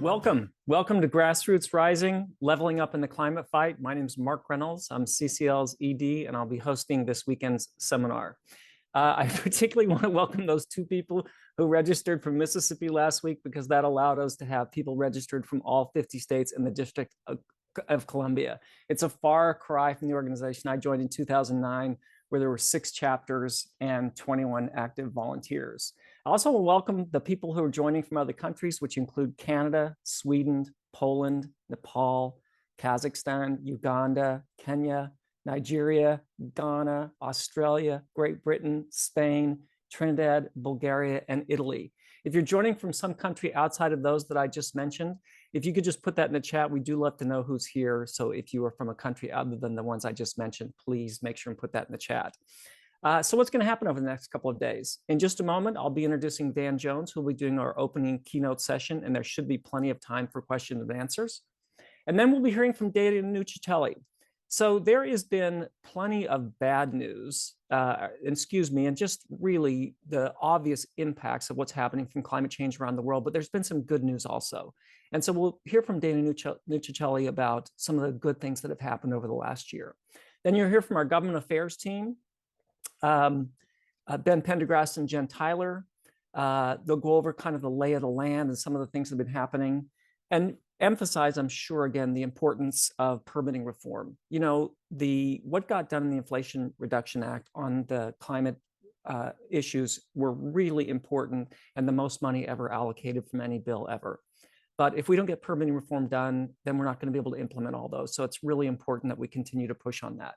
Welcome to Grassroots Rising, Leveling Up in the Climate Fight. My name is Mark Reynolds. I'm CCL's ED, and I'll be hosting this weekend's seminar. I particularly want to welcome those two people who registered from Mississippi last week, because that allowed us to have people registered from all 50 states in the District of Columbia. It's a far cry from the organization I joined in 2009, where there were 6 chapters and 21 active volunteers. I also want to welcome the people who are joining from other countries, which include Canada, Sweden, Poland, Nepal, Kazakhstan, Uganda, Kenya, Nigeria, Ghana, Australia, Great Britain, Spain, Trinidad, Bulgaria, and Italy. If you're joining from some country outside of those that I just mentioned, if you could just put that in the chat, we do love to know who's here. So if you are from a country other than the ones I just mentioned, please make sure and put that in the chat. So what's going to happen over the next couple of days? In just a moment, I'll be introducing Dan Jones, who will be doing our opening keynote session, and there should be plenty of time for questions and answers. And then we'll be hearing from Dana Nucitelli. So there has been plenty of bad news, and just really the obvious impacts of what's happening from climate change around the world, but there's been some good news also. And so we'll hear from Dana Nucitelli about some of the good things that have happened over the last year. Then you'll hear from our government affairs team, Ben Pendergrass and Jen Tyler. They'll go over kind of the lay of the land and some of the things that have been happening, and emphasize, I'm sure, again, the importance of permitting reform. You know, what got done in the Inflation Reduction Act on the climate issues were really important, and the most money ever allocated from any bill ever. But if we don't get permitting reform done, then we're not going to be able to implement all those. So it's really important that we continue to push on that.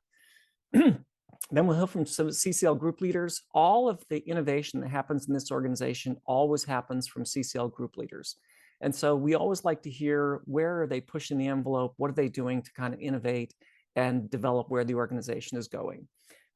Then we'll hear from some CCL group leaders. All of the innovation that happens in this organization always happens from CCL group leaders. And so we always like to hear, where are they pushing the envelope? What are they doing to kind of innovate and develop where the organization is going?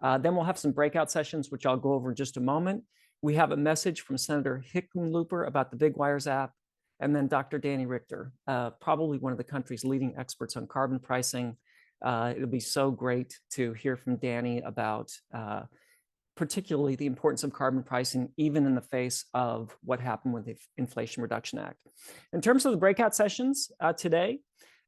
Then we'll have some breakout sessions, which I'll go over in just a moment. We have a message from Senator Hickenlooper about the Big Wires app, and then Dr. Danny Richter, probably one of the country's leading experts on carbon pricing. It'll be so great to hear from Danny about particularly the importance of carbon pricing, even in the face of what happened with the Inflation Reduction Act. In terms of the breakout sessions today,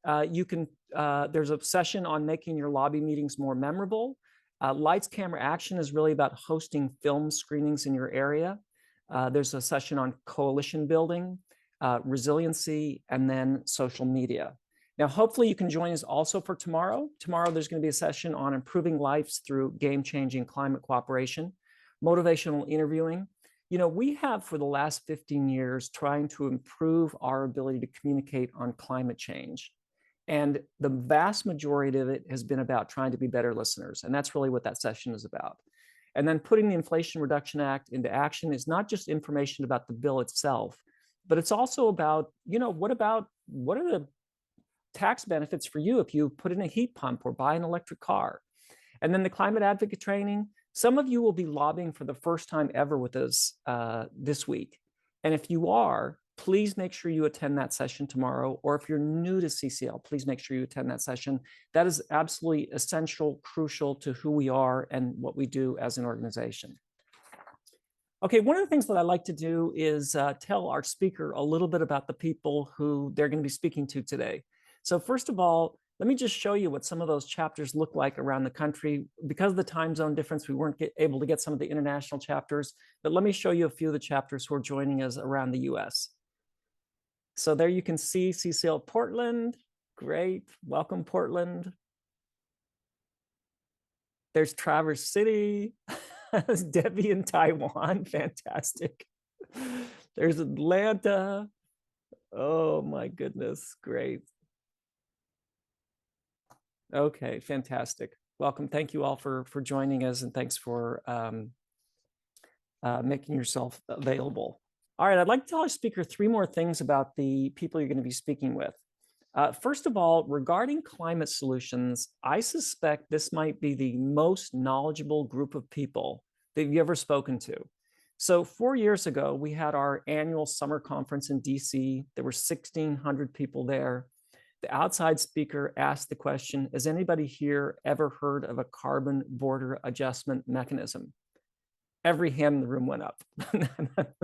there's a session on making your lobby meetings more memorable. Lights, Camera, Action is really about hosting film screenings in your area. There's a session on coalition building, resiliency, and then social media. Now, hopefully you can join us also for tomorrow. Tomorrow, there's going to be a session on improving lives through game-changing climate cooperation, motivational interviewing. You know, we have for the last 15 years trying to improve our ability to communicate on climate change. And the vast majority of it has been about trying to be better listeners. And that's really what that session is about. And then putting the Inflation Reduction Act into action is not just information about the bill itself, but it's also about, you know, what are the tax benefits for you if you put in a heat pump or buy an electric car? And then the climate advocate training. Some of you will be lobbying for the first time ever with us this week. And if you are, please make sure you attend that session tomorrow. Or if you're new to CCL, please make sure you attend that session. That is absolutely essential, crucial to who we are and what we do as an organization. Okay, one of the things that I like to do is tell our speaker a little bit about the people who they're going to be speaking to today. So first of all, let me just show you what some of those chapters look like around the country. Because of the time zone difference, we weren't able to get some of the international chapters, but let me show you a few of the chapters who are joining us around the US. So there you can see CCL Portland. Great, welcome Portland. There's Traverse City. There's Debbie in Taiwan, fantastic. There's Atlanta. Oh my goodness, great. Okay, fantastic. Welcome. Thank you all for joining us, and thanks for making yourself available. All right, I'd like to tell our speaker 3 more things about the people you're going to be speaking with. First of all, regarding climate solutions, I suspect this might be the most knowledgeable group of people that you've ever spoken to. So 4 years ago, we had our annual summer conference in DC. There were 1,600 people there. The outside speaker asked the question, has anybody here ever heard of a carbon border adjustment mechanism? every hand in the room went up.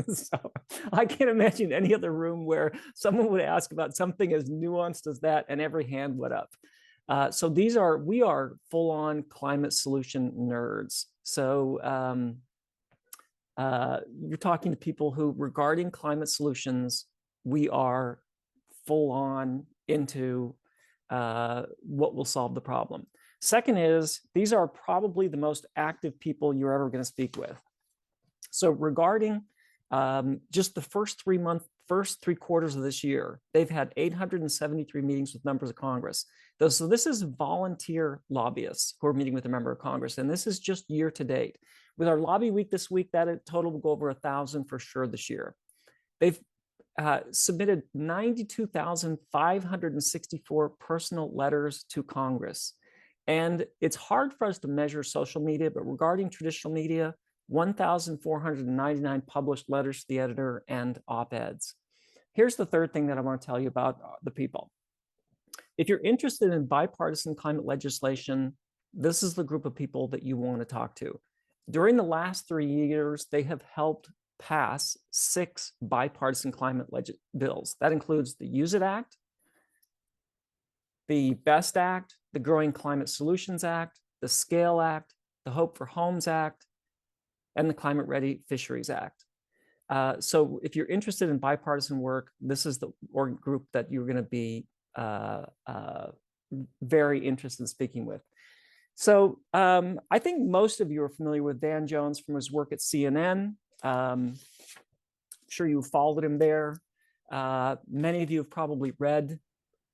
So I can't imagine any other room where someone would ask about something as nuanced as that and every hand went up. So we are full-on climate solution nerds. So you're talking to people who, regarding climate solutions, we are full-on into what will solve the problem. Second is, these are probably the most active people you're ever going to speak with. So regarding just the first 3 quarters of this year, they've had 873 meetings with members of Congress. So this is volunteer lobbyists who are meeting with a member of Congress, and this is just year to date. With our lobby week this week, that total will go over 1,000 for sure this year. They've submitted 92,564 personal letters to Congress. And it's hard for us to measure social media, but regarding traditional media, 1,499 published letters to the editor and op-eds. Here's the third thing that I want to tell you about the people. If you're interested in bipartisan climate legislation, this is the group of people that you want to talk to. During the last 3 years, they have helped pass 6 bipartisan climate bills. That includes the Use It Act, the BEST Act, the Growing Climate Solutions Act, the SCALE Act, the Hope for Homes Act, and the Climate Ready Fisheries Act. So if you're interested in bipartisan work, this is the group that you're going to be very interested in speaking with. So I think most of you are familiar with Van Jones from his work at CNN. I'm sure you followed him there. Many of you have probably read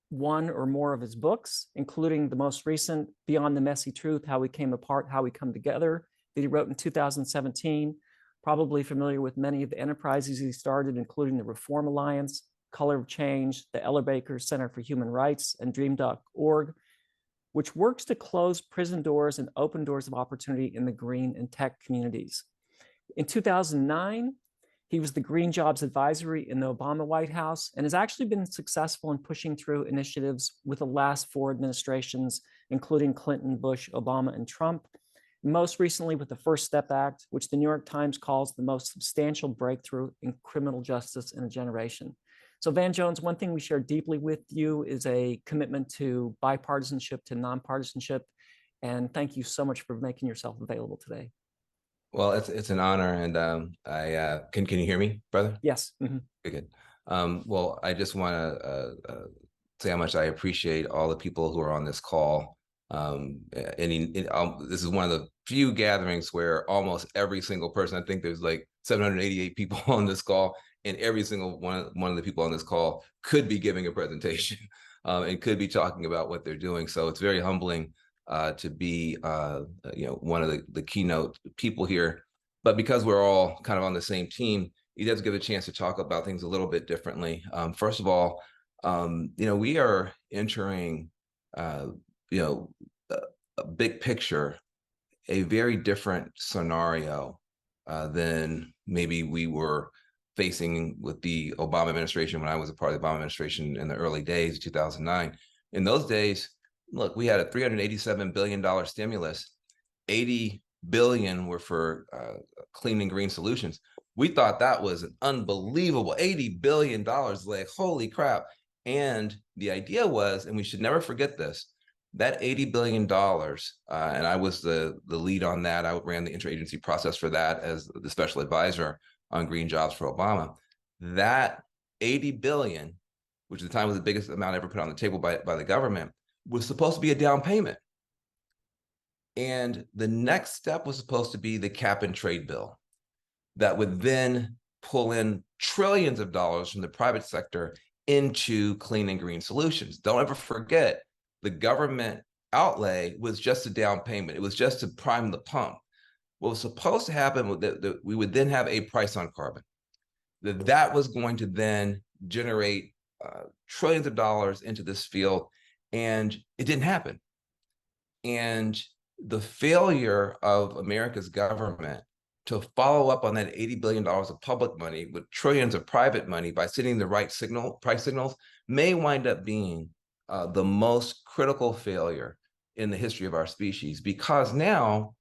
one or more of his books, including the most recent, Beyond the Messy Truth, How We Came Apart, How We Come Together, that he wrote in 2017. Probably familiar with many of the enterprises he started, including the Reform Alliance, Color of Change, the Eller Baker Center for Human Rights, and Dream.org, which works to close prison doors and open doors of opportunity in the green and tech communities. In 2009, he was the Green Jobs Advisory in the Obama White House and has actually been successful in pushing through initiatives with the last 4 administrations, including Clinton, Bush, Obama, and Trump. Most recently with the First Step Act, which the New York Times calls the most substantial breakthrough in criminal justice in a generation. So Van Jones, one thing we share deeply with you is a commitment to bipartisanship, to nonpartisanship. And thank you so much for making yourself available today. Well, it's an honor, and can you hear me, brother? Yes. Mm-hmm. Good. Well, I just want to say how much I appreciate all the people who are on this call. This is one of the few gatherings where almost every single person, I think there's like 788 people on this call, and every single one of the people on this call could be giving a presentation and could be talking about what they're doing. So it's very humbling to be one of the keynote people here. But because we're all kind of on the same team, it does give a chance to talk about things a little bit differently. First of all, we are entering a big picture, a very different scenario than maybe we were facing with the Obama administration when I was a part of the Obama administration in the early days, 2009. In those days, look, we had a $387 billion stimulus. 80 billion were for clean and green solutions. We thought that was an unbelievable $80 billion, like, holy crap. And the idea was, and we should never forget this, that $80 billion, and I was the lead on that. I ran the interagency process for that as the special advisor on green jobs for Obama. That 80 billion, which at the time was the biggest amount ever put on the table by the government, was supposed to be a down payment. And the next step was supposed to be the cap and trade bill that would then pull in trillions of dollars from the private sector into clean and green solutions. Don't ever forget, the government outlay was just a down payment. It was just to prime the pump. What was supposed to happen was that we would then have a price on carbon. That was going to then generate trillions of dollars into this field, and it didn't happen. And the failure of America's government to follow up on that $80 billion of public money with trillions of private money by sending the right price signals may wind up being the most critical failure in the history of our species, because now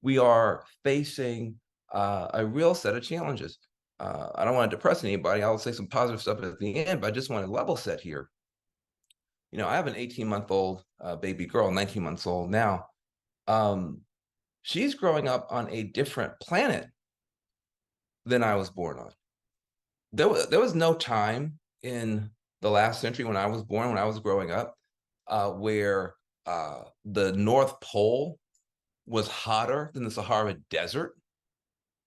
we are facing a real set of challenges. I don't want to depress anybody. I'll say some positive stuff at the end, but I just want to level set here. I have an 18-month-old baby girl, 19 months old now. She's growing up on a different planet than I was born on. There was no time in the last century when I was born, when I was growing up, where the North Pole was hotter than the Sahara Desert.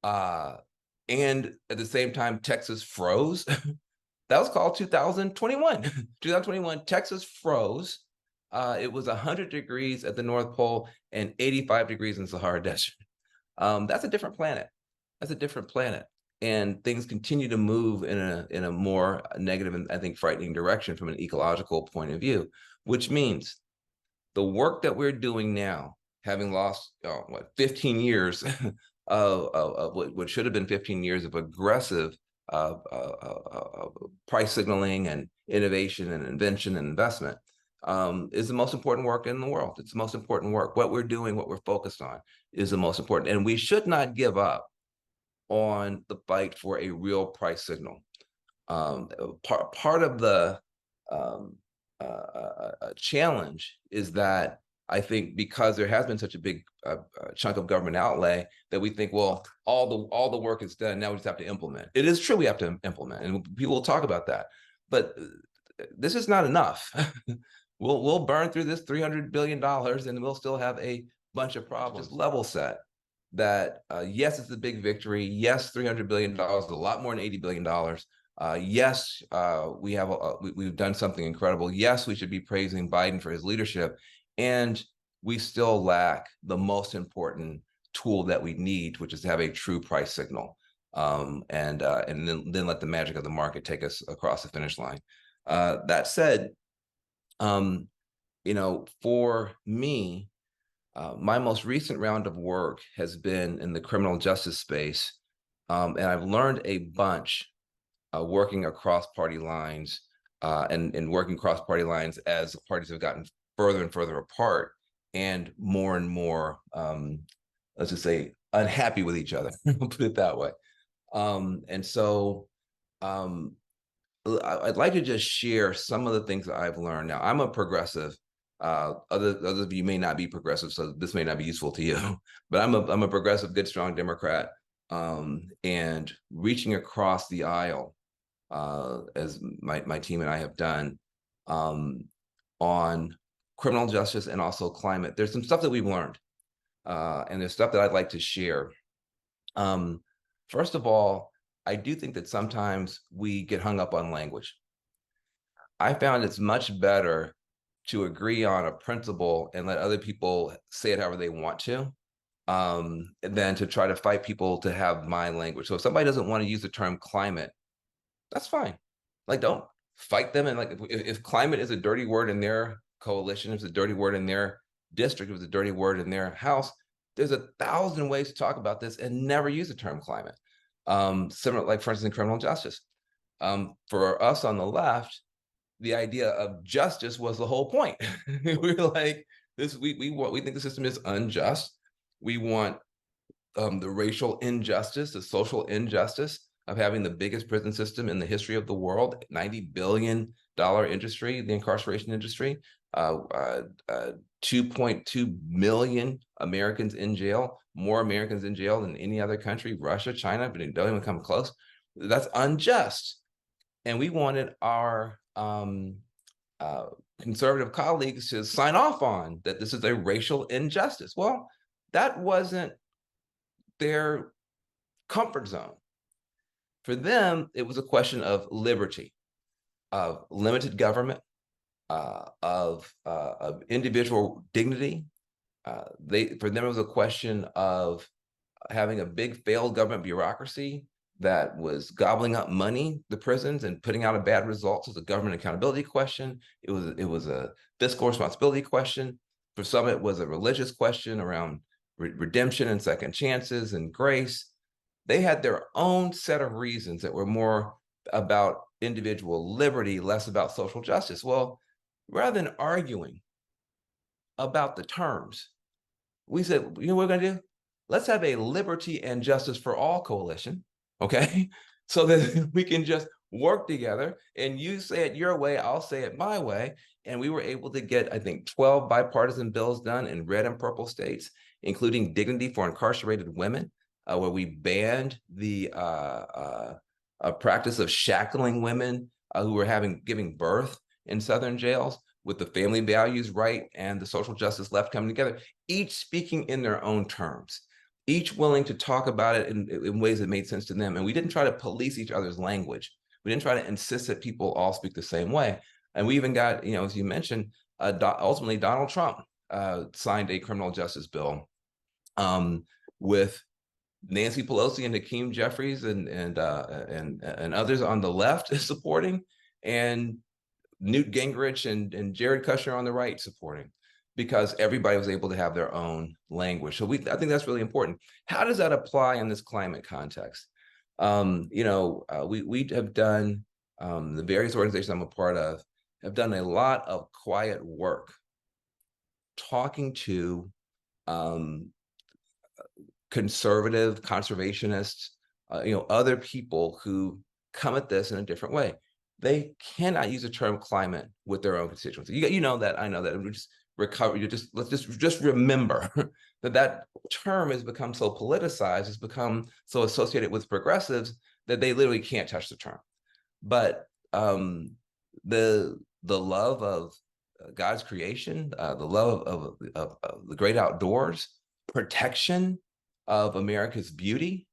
And at the same time, Texas froze. That was called 2021. 2021, Texas froze. It was 100 degrees at the North Pole and 85 degrees in the Sahara Desert. That's a different planet. That's a different planet. And things continue to move in a more negative and I think frightening direction from an ecological point of view, which means the work that we're doing now, having lost 15 years of what should have been 15 years of aggressive price signaling and innovation and invention and investment, is the most important work in the world. It's the most important work. What we're doing, what we're focused on is the most important. And we should not give up on the fight for a real price signal. Part of the challenge is that I think because there has been such a big chunk of government outlay that we think, well, all the work is done. Now we just have to implement. It is true we have to implement, and people will talk about that. But this is not enough. We'll burn through this $300 billion, and we'll still have a bunch of problems. Just level set that yes, it's a big victory. Yes, $300 billion is a lot more than $80 billion. Yes, we've done something incredible. Yes, we should be praising Biden for his leadership. And we still lack the most important tool that we need, which is to have a true price signal, and then let the magic of the market take us across the finish line. That said, for me, my most recent round of work has been in the criminal justice space, and I've learned a bunch working across party lines and working across party lines as parties have gotten further and further apart and more, let's just say, unhappy with each other. I'll put it that way. And so I'd like to just share some of the things that I've learned. Now, I'm a progressive. Others of you may not be progressive, so this may not be useful to you. But I'm a progressive, good, strong Democrat, and reaching across the aisle, as my team and I have done, on criminal justice and also climate. There's some stuff that we've learned, and there's stuff that I'd like to share. First of all, I do think that sometimes we get hung up on language. I found it's much better to agree on a principle and let other people say it however they want to, than to try to fight people to have my language. So if somebody doesn't want to use the term climate, that's fine. Like, don't fight them. And like, if climate is a dirty word in their coalition, if it's a dirty word in their district, if it's a dirty word in their house, there's 1,000 ways to talk about this and never use the term climate. Similar, like for instance, in criminal justice. For us on the left, the idea of justice was the whole point. We were like, we think the system is unjust. We want the racial injustice, the social injustice of having the biggest prison system in the history of the world, $90 billion industry, the incarceration industry, 2.2 million Americans in jail, more Americans in jail than any other country, Russia, China, but it don't even come close. That's unjust. And we wanted our conservative colleagues to sign off on that this is a racial injustice. Well, that wasn't their comfort zone. For them, it was a question of liberty, of limited government, of individual dignity. For them, it was a question of having a big failed government bureaucracy that was gobbling up money, the prisons, and putting out a bad result. As a government accountability question. It was a fiscal responsibility question. For some, it was a religious question around redemption and second chances and grace. They had their own set of reasons that were more about individual liberty, less about social justice. Well, rather than arguing about the terms, we said, you know what we're going to do? let's have a liberty and justice for all coalition, okay? So that we can just work together, and you say it your way, I'll say it my way. And we were able to get, I think, 12 bipartisan bills done in red and purple states, including dignity for incarcerated women, where we banned the practice of shackling women who were giving birth in Southern jails, with the family values right and the social justice left coming together, each speaking in their own terms, each willing to talk about it in ways that made sense to them. And we didn't try to police each other's language. We didn't try to insist that people all speak the same way. And we even got, as you mentioned, ultimately Donald Trump signed a criminal justice bill with Nancy Pelosi and Hakeem Jeffries and others on the left supporting, and Newt Gingrich and Jared Kushner on the right supporting, because everybody was able to have their own language. So I think that's really important. How does that apply in this climate context? We have done, the various organizations I'm a part of have done a lot of quiet work talking to conservative, conservationists, other people who come at this in a different way. They cannot use the term climate with their own constituency. You know that, I know that. We just recover. Let's just remember that term has become so politicized, it's become so associated with progressives that they literally can't touch the term. But the love of God's creation, the love of the great outdoors, protection of America's beauty,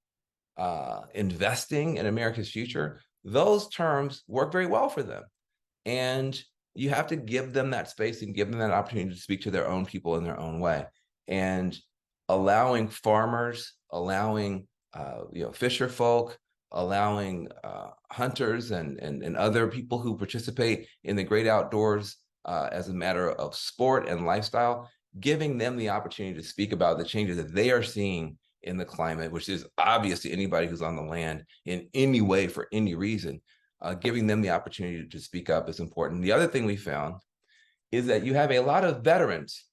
investing in America's future, those terms work very well for them. And you have to give them that space and give them that opportunity to speak to their own people in their own way. And allowing farmers, allowing fisher folk, allowing hunters and other people who participate in the great outdoors as a matter of sport and lifestyle, giving them the opportunity to speak about the changes that they are seeing in the climate, which is obvious to anybody who's on the land in any way for any reason. Giving them the opportunity to speak up is important. The other thing we found is that you have a lot of veterans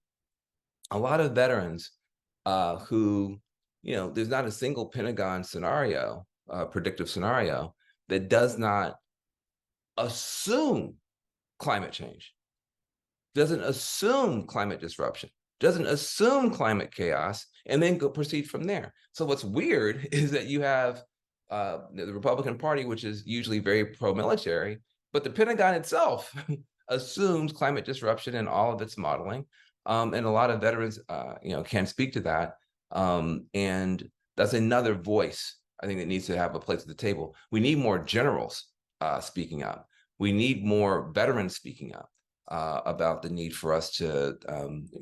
who, there's not a single Pentagon scenario, predictive scenario, that does not assume climate change, doesn't assume climate disruption, doesn't assume climate chaos, and then proceed from there. So what's weird is that you have the Republican Party, which is usually very pro-military, but the Pentagon itself assumes climate disruption in all of its modeling. And a lot of veterans, can speak to that. And that's another voice, I think, that needs to have a place at the table. We need more generals speaking up. We need more veterans speaking up about the need for us to,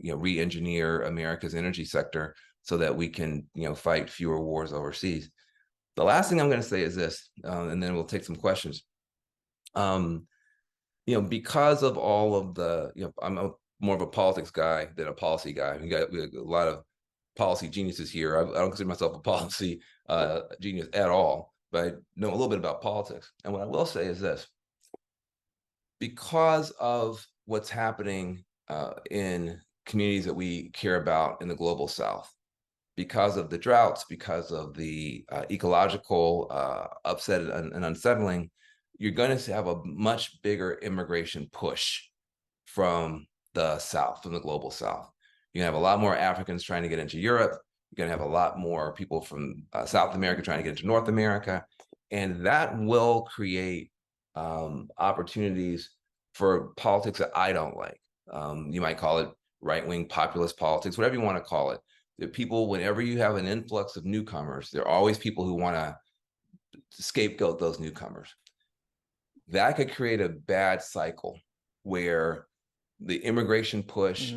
re-engineer America's energy sector so that we can, fight fewer wars overseas. The last thing I'm going to say is this, and then we'll take some questions. Because of all of the, I'm more of a politics guy than a policy guy. We got a lot of policy geniuses here. I don't consider myself a policy genius at all, but I know a little bit about politics. And what I will say is this: because of what's happening in communities that we care about in the global South, because of the droughts, because of the ecological upset and unsettling, you're going to have a much bigger immigration push from the South, from the global South. You're going to have a lot more Africans trying to get into Europe. You're going to have a lot more people from South America trying to get into North America. And that will create opportunities for politics that I don't like. You might call it right-wing populist politics, whatever you want to call it. The people, whenever you have an influx of newcomers, there are always people who want to scapegoat those newcomers. That could create a bad cycle where the immigration push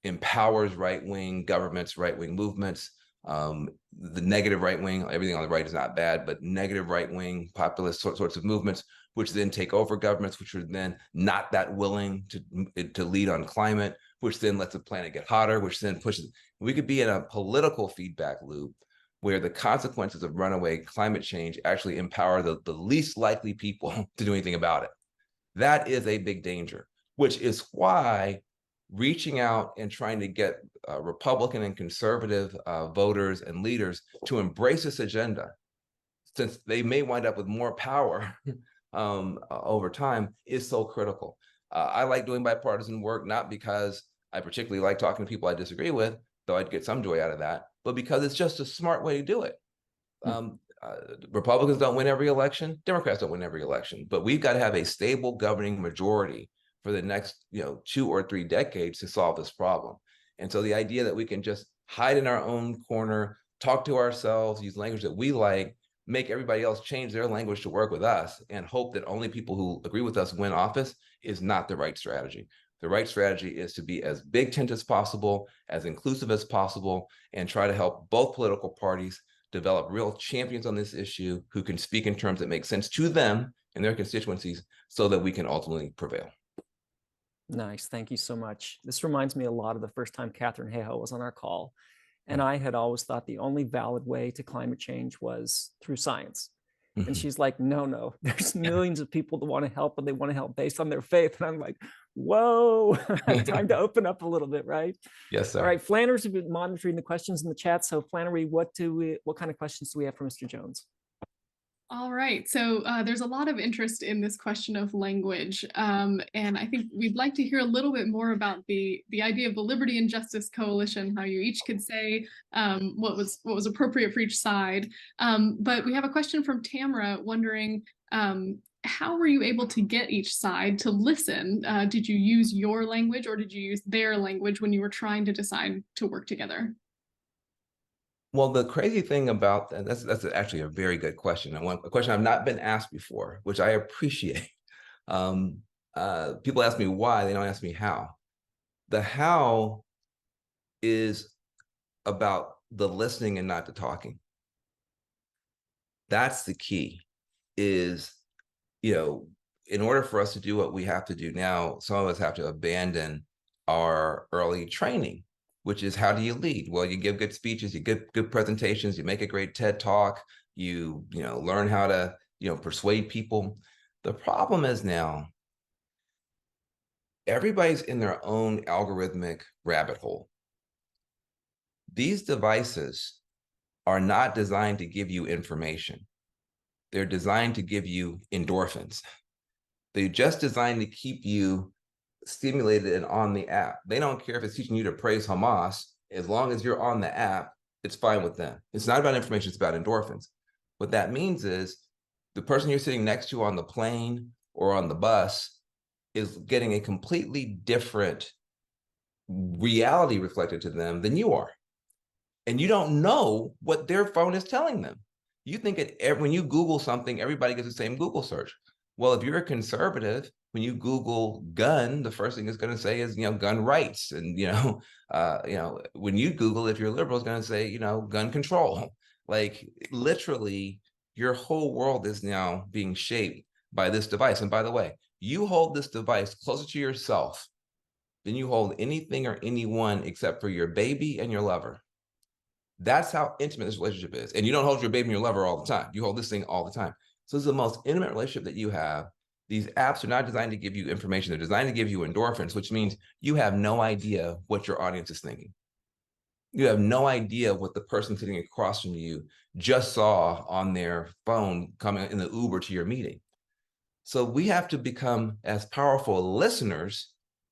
empowers right-wing governments, right-wing movements. The negative right-wing, everything on the right is not bad, but negative right-wing populist sorts of movements, which then take over governments, which are then not that willing to lead on climate, which then lets the planet get hotter, which then pushes. We could be in a political feedback loop where the consequences of runaway climate change actually empower the least likely people to do anything about it. That is a big danger, which is why reaching out and trying to get Republican and conservative voters and leaders to embrace this agenda, since they may wind up with more power over time, is so critical. I like doing bipartisan work, not because I particularly like talking to people I disagree with, though I'd get some joy out of that, but because it's just a smart way to do it. Republicans don't win every election, Democrats don't win every election, but we've got to have a stable governing majority for the next 2 or 3 decades to solve this problem. And so the idea that we can just hide in our own corner, talk to ourselves, use language that we like, make everybody else change their language to work with us, and hope that only people who agree with us win office is not the right strategy. The right strategy is to be as big tent as possible, as inclusive as possible, and try to help both political parties develop real champions on this issue who can speak in terms that make sense to them and their constituencies so that we can ultimately prevail. Nice. Thank you so much. This reminds me a lot of the first time Catherine Hayhoe was on our call. And I had always thought the only valid way to climate change was through science. And she's like, no, there's millions of people that want to help, and they want to help based on their faith. And I'm like, whoa, time to open up a little bit, right? Yes, sir. All right, Flannery's been monitoring the questions in the chat. So Flannery, what kind of questions do we have for Mr. Jones? All right, so there's a lot of interest in this question of language, and I think we'd like to hear a little bit more about the idea of the Liberty and Justice Coalition, how you each could say what was appropriate for each side. But we have a question from Tamara wondering, how were you able to get each side to listen? Did you use your language or did you use their language when you were trying to decide to work together? Well, the crazy thing about that, that's actually a very good question, and a question I've not been asked before, which I appreciate. People ask me why, they don't ask me how. The how is about the listening and not the talking. That's the key, is, in order for us to do what we have to do now, some of us have to abandon our early training, which is, how do you lead? Well, you give good speeches, you give good presentations, you make a great TED talk, you learn how to persuade people. The problem is now everybody's in their own algorithmic rabbit hole. These devices are not designed to give you information. They're designed to give you endorphins. They're just designed to keep you stimulated and on the app. They don't care if it's teaching you to praise Hamas. As long as you're on the app, it's fine with them. It's not about information, it's about endorphins. What that means is the person you're sitting next to on the plane or on the bus is getting a completely different reality reflected to them than you are. And you don't know what their phone is telling them. You think when you Google something, everybody gets the same Google search. Well, if you're a conservative, when you Google gun, the first thing it's going to say is, gun rights. And, when you Google, if you're liberal, it's going to say, gun control. Like, literally, your whole world is now being shaped by this device. And by the way, you hold this device closer to yourself than you hold anything or anyone except for your baby and your lover. That's how intimate this relationship is. And you don't hold your baby and your lover all the time. You hold this thing all the time. So it's the most intimate relationship that you have. These apps are not designed to give you information. They're designed to give you endorphins, which means you have no idea what your audience is thinking. You have no idea what the person sitting across from you just saw on their phone coming in the Uber to your meeting. So we have to become as powerful listeners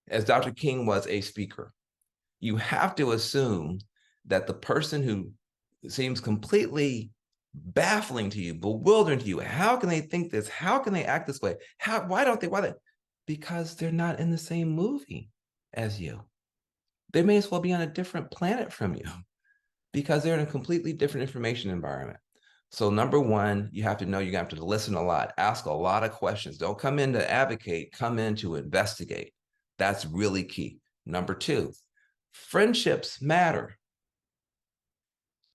as Dr. King was a speaker. You have to assume that the person who seems completely baffling to you, bewildering to you, how can they think this? How can they act this way? Why don't they? Because they're not in the same movie as you. They may as well be on a different planet from you because they're in a completely different information environment. So number one, you have to know you have to listen a lot, ask a lot of questions. Don't come in to advocate, come in to investigate. That's really key. Number two, friendships matter.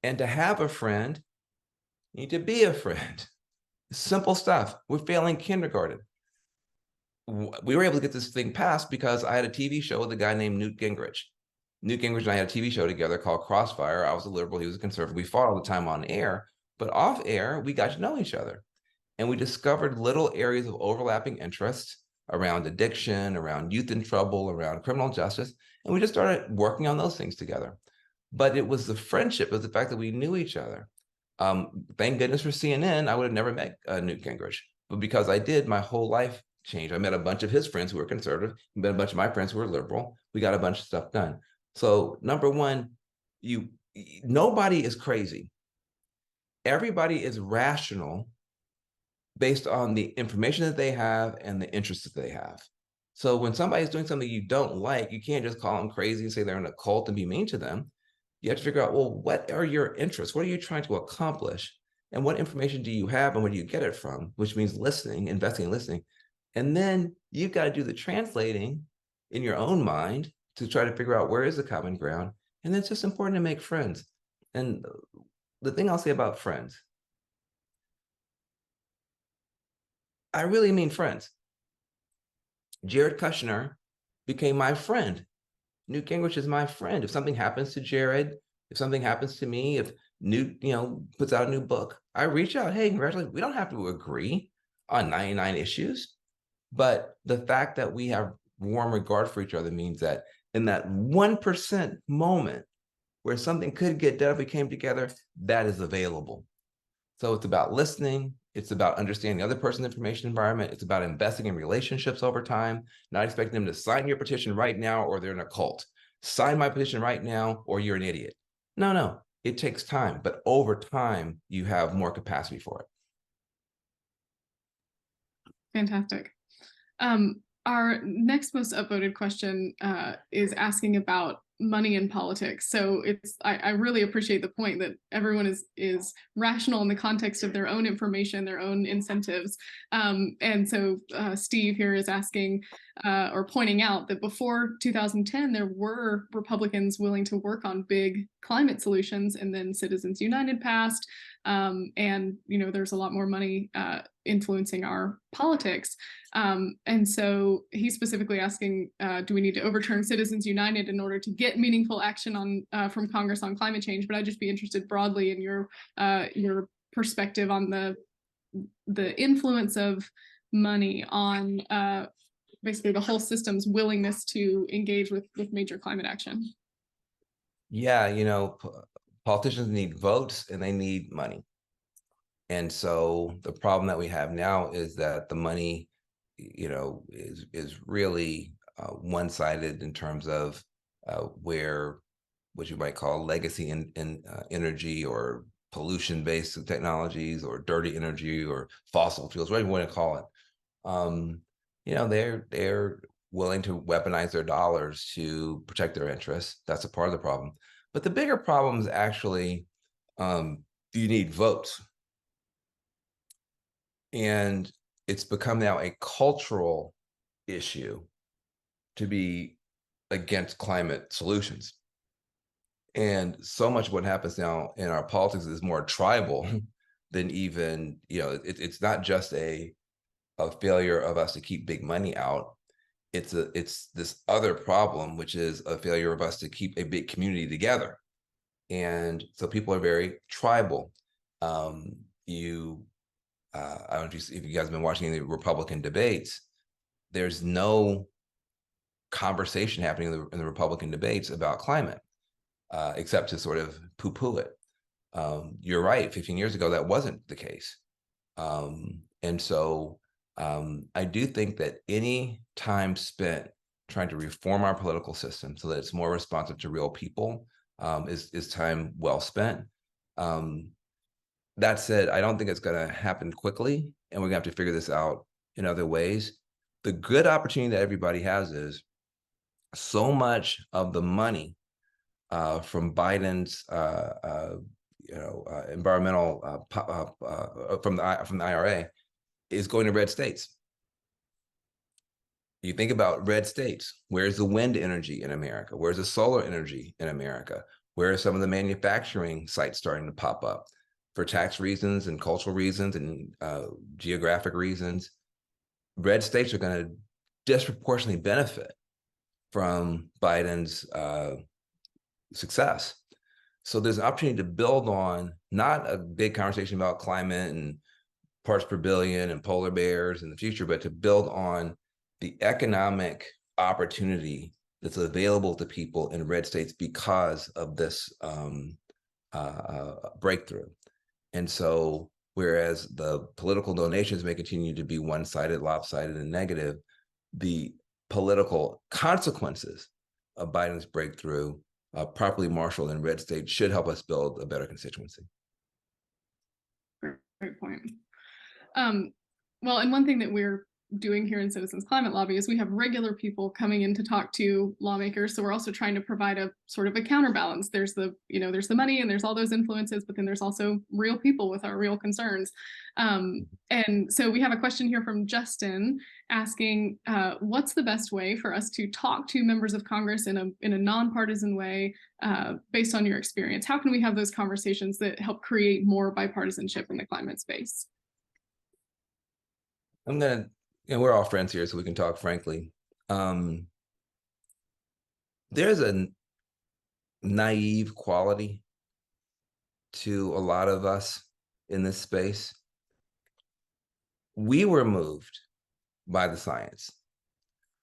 And to have a friend, you need to be a friend. Simple stuff. We're failing kindergarten. We were able to get this thing passed because I had a TV show with a guy named Newt Gingrich. Newt Gingrich and I had a TV show together called Crossfire. I was a liberal, he was a conservative. We fought all the time on air, but off air, we got to know each other. And we discovered little areas of overlapping interests around addiction, around youth in trouble, around criminal justice. And we just started working on those things together. But it was the friendship, it was the fact that we knew each other. Thank goodness for CNN, I would have never met Newt Gingrich. But because I did, my whole life changed. I met a bunch of his friends who were conservative, met a bunch of my friends who were liberal. We got a bunch of stuff done. So number one, nobody is crazy. Everybody is rational based on the information that they have and the interests that they have. So when somebody's doing something you don't like, you can't just call them crazy and say they're in a cult and be mean to them. You have to figure out, well, what are your interests? What are you trying to accomplish? And what information do you have and where do you get it from? Which means listening, investing in listening. And then you've got to do the translating in your own mind to try to figure out where is the common ground. And then it's just important to make friends. And the thing I'll say about friends, I really mean friends. Jared Kushner became my friend. Newt Gingrich is my friend. If something happens to Jared, if something happens to me, if Newt, puts out a new book, I reach out, hey, congratulations. We don't have to agree on 99 issues, but the fact that we have warm regard for each other means that in that 1% moment where something could get done if we came together, that is available. So it's about listening. It's about understanding the other person's information environment. It's about investing in relationships over time, not expecting them to sign your petition right now or they're in a cult. Sign my petition right now or you're an idiot. No, it takes time, but over time, you have more capacity for it. Fantastic. Our next most upvoted question is asking about money in politics. So I really appreciate the point that everyone is rational in the context of their own information, their own incentives. And so Steve here is asking or pointing out that before 2010, there were Republicans willing to work on big climate solutions, and then Citizens United passed. And there's a lot more money influencing our politics. And so he's specifically asking, do we need to overturn Citizens United in order to get meaningful action on from Congress on climate change? But I'd just be interested broadly in your perspective on the influence of money on basically the whole system's willingness to engage with major climate action. Yeah, politicians need votes and they need money. And so the problem that we have now is that the money, is really one-sided in terms of where what you might call legacy in energy or pollution-based technologies or dirty energy or fossil fuels, whatever you want to call it. They're willing to weaponize their dollars to protect their interests. That's a part of the problem. But the bigger problem is actually, do you need votes? And it's become now a cultural issue to be against climate solutions. And so much of what happens now in our politics is more tribal than even, it's not just a failure of us to keep big money out. It's this other problem, which is a failure of us to keep a big community together. And so people are very tribal. I don't know if you guys have been watching the Republican debates. There's no conversation happening in the Republican debates about climate, except to sort of poo-poo it. You're right. 15 years ago, that wasn't the case. And so I do think that any time spent trying to reform our political system so that it's more responsive to real people is time well spent. That said, I don't think it's going to happen quickly, and we're going to have to figure this out in other ways. The good opportunity that everybody has is so much of the money from Biden's, environmental from the IRA is going to red states. You think about red states. Where's the wind energy in America? Where's the solar energy in America? Where are some of the manufacturing sites starting to pop up? For tax reasons and cultural reasons and geographic reasons, red states are going to disproportionately benefit from Biden's success. So there's an opportunity to build on not a big conversation about climate and parts per billion and polar bears in the future, but to build on the economic opportunity that's available to people in red states because of this breakthrough. And so, whereas the political donations may continue to be one-sided, lopsided, and negative, the political consequences of Biden's breakthrough, properly marshaled in red states, should help us build a better constituency. Great point. Well, and one thing that we're doing here in Citizens Climate Lobby is we have regular people coming in to talk to lawmakers. So we're also trying to provide a sort of a counterbalance. There's the, there's the money and there's all those influences, but then there's also real people with our real concerns. And so we have a question here from Justin asking, what's the best way for us to talk to members of Congress in a nonpartisan way, based on your experience? How can we have those conversations that help create more bipartisanship in the climate space? We're all friends here, so we can talk frankly. There's a naive quality to a lot of us in this space. We were moved by the science.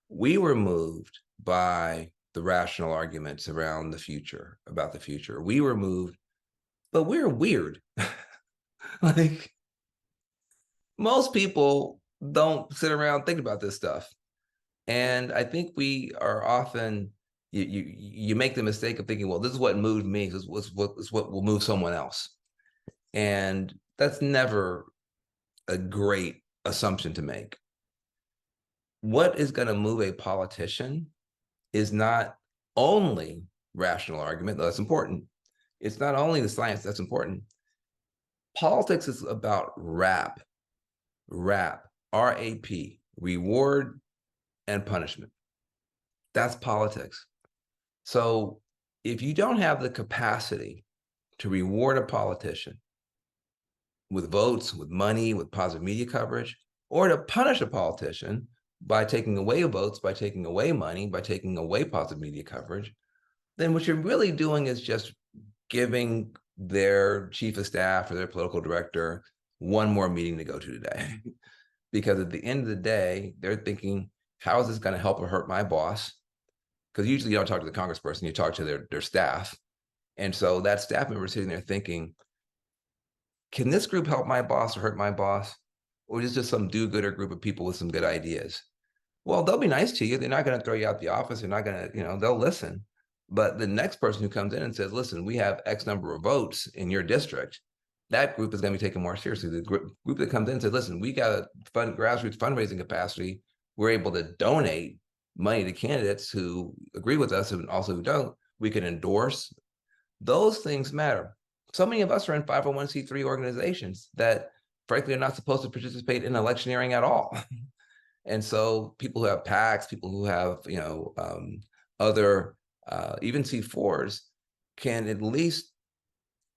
We were moved by the rational arguments around the future, about the future. We were moved, but we're weird. Like, most people don't sit around thinking about this stuff. And I think we are often, you make the mistake of thinking, well, this is what moved me, this is what will move someone else. And that's never a great assumption to make. What is going to move a politician is not only rational argument, though that's important. It's not only the science that's important. Politics is about RAP, R-A-P, reward and punishment. That's politics. So if you don't have the capacity to reward a politician with votes, with money, with positive media coverage, or to punish a politician by taking away votes, by taking away money, by taking away positive media coverage, then what you're really doing is just giving their chief of staff or their political director one more meeting to go to today. Because at the end of the day, they're thinking, how is this going to help or hurt my boss? Because usually you don't talk to the congressperson, you talk to their staff. And so that staff member is sitting there thinking, can this group help my boss or hurt my boss? Or is it just some do-gooder group of people with some good ideas? Well, they'll be nice to you. They're not going to throw you out the office. They're not going to, they'll listen. But the next person who comes in and says, listen, we have X number of votes in your district, that group is going to be taken more seriously. The group that comes in and says, listen, we got a grassroots fundraising capacity. We're able to donate money to candidates who agree with us and also who don't. We can endorse. Those things matter. So many of us are in 501c3 organizations that, frankly, are not supposed to participate in electioneering at all. And so people who have PACs, people who have, other, even C4s, can at least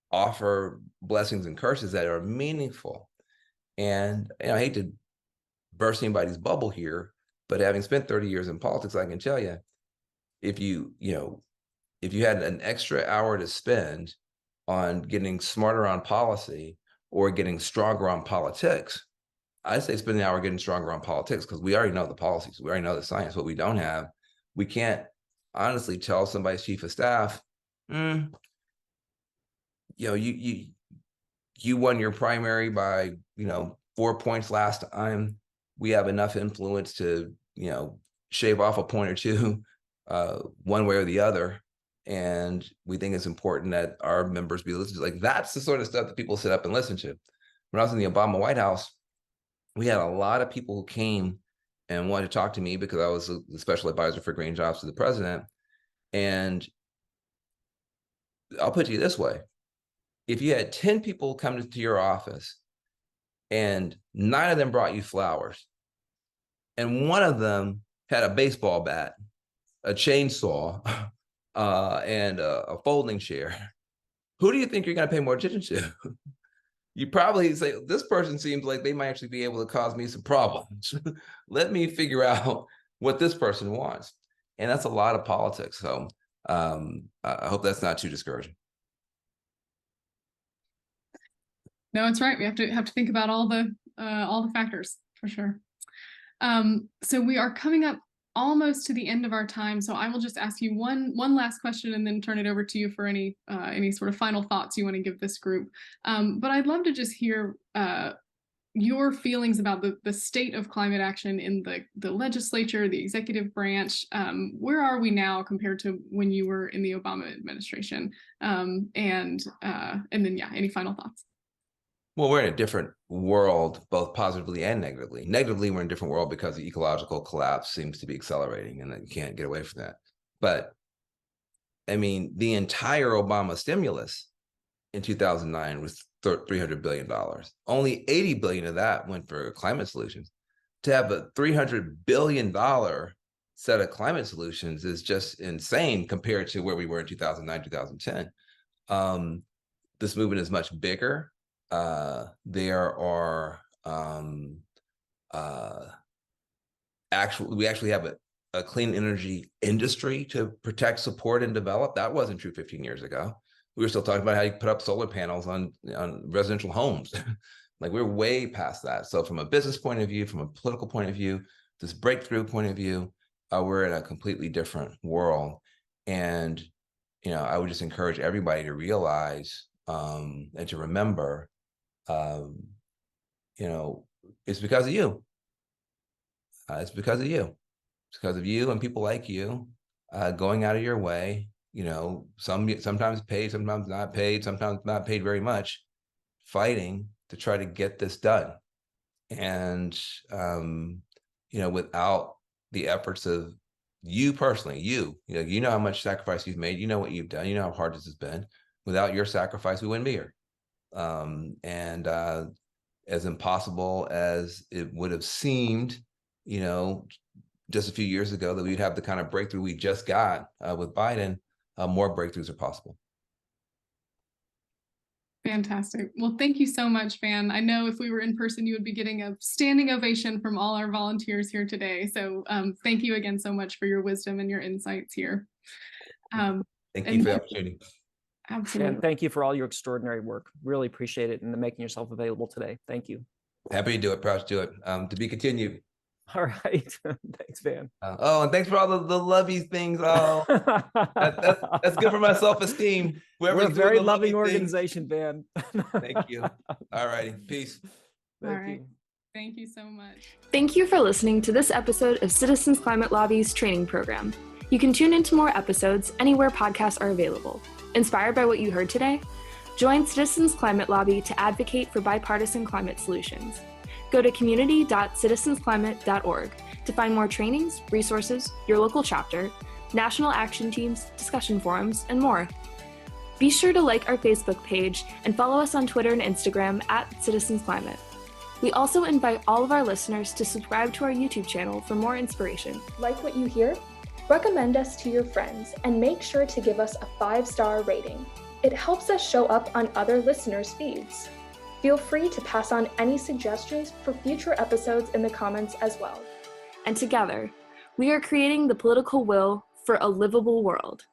offer blessings and curses that are meaningful. And I hate to burst anybody's bubble here, but having spent 30 years in politics, I can tell you, if you had an extra hour to spend on getting smarter on policy or getting stronger on politics, I'd say spend an hour getting stronger on politics, because we already know the policies, we already know the science. What we don't have, we can't honestly tell somebody's chief of staff, you won your primary by 4 points last time. We have enough influence to shave off a point or two one way or the other, and we think it's important that our members be listened to. Like, that's the sort of stuff that people sit up and listen to. When I was in the Obama White House, we had a lot of people who came and wanted to talk to me because I was the special advisor for green jobs to the president. And I'll put it to you this way. If you had 10 people come to your office and 9 of them brought you flowers, and 1 of them had a baseball bat, a chainsaw, and a folding chair, who do you think you're going to pay more attention to? You probably say, this person seems like they might actually be able to cause me some problems. Let me figure out what this person wants. And that's a lot of politics. So I hope that's not too discouraging. No, it's right. We have to think about all the factors, for sure. So we are coming up almost to the end of our time. So I will just ask you one last question and then turn it over to you for any sort of final thoughts you want to give this group. But I'd love to just hear your feelings about the state of climate action in the legislature, the executive branch. Where are we now compared to when you were in the Obama administration? And then, yeah, any final thoughts? Well, we're in a different world, both positively and negatively. Negatively, we're in a different world because the ecological collapse seems to be accelerating, and you can't get away from that. But I mean, the entire Obama stimulus in 2009 was $300 billion. Only $80 billion of that went for climate solutions. To have a $300 billion set of climate solutions is just insane compared to where we were in 2009, 2010. This movement is much bigger. There are we actually have a clean energy industry to protect, support, and develop. That wasn't true 15 years ago. We were still talking about how you put up solar panels on residential homes. Like, we're way past that. So from a business point of view, from a political point of view, this breakthrough point of view, we're in a completely different world. And, I would just encourage everybody to realize and to remember, it's because of you. It's because of you. It's because of you and people like you going out of your way, sometimes paid, sometimes not paid, sometimes not paid very much, fighting to try to get this done. And, without the efforts of you personally, you know how much sacrifice you've made, you know what you've done, you know how hard this has been. Without your sacrifice, we wouldn't be here. And as impossible as it would have seemed, just a few years ago, that we'd have the kind of breakthrough we just got with Biden, more breakthroughs are possible. Fantastic. Well, thank you so much, Van. I know if we were in person, you would be getting a standing ovation from all our volunteers here today. So thank you again so much for your wisdom and your insights here. Thank you for the opportunity. Absolutely. And thank you for all your extraordinary work. Really appreciate it, and making yourself available today. Thank you. Happy to do it. Proud to do it. To be continued. All right. Thanks, Van. And thanks for all the lovey things. Oh, that's good for my self-esteem. We're a very loving organization, Van. Thank you. All righty. Peace. Thank you. Thank you so much. Thank you for listening to this episode of Citizens Climate Lobby's training program. You can tune into more episodes anywhere podcasts are available. Inspired by what you heard today? Join Citizens Climate Lobby to advocate for bipartisan climate solutions. Go to community.citizensclimate.org to find more trainings, resources, your local chapter, national action teams, discussion forums, and more. Be sure to like our Facebook page and follow us on Twitter and Instagram @CitizensClimate. We also invite all of our listeners to subscribe to our YouTube channel for more inspiration. Like what you hear? Recommend us to your friends and make sure to give us a 5-star rating. It helps us show up on other listeners' feeds. Feel free to pass on any suggestions for future episodes in the comments as well. And together, we are creating the political will for a livable world.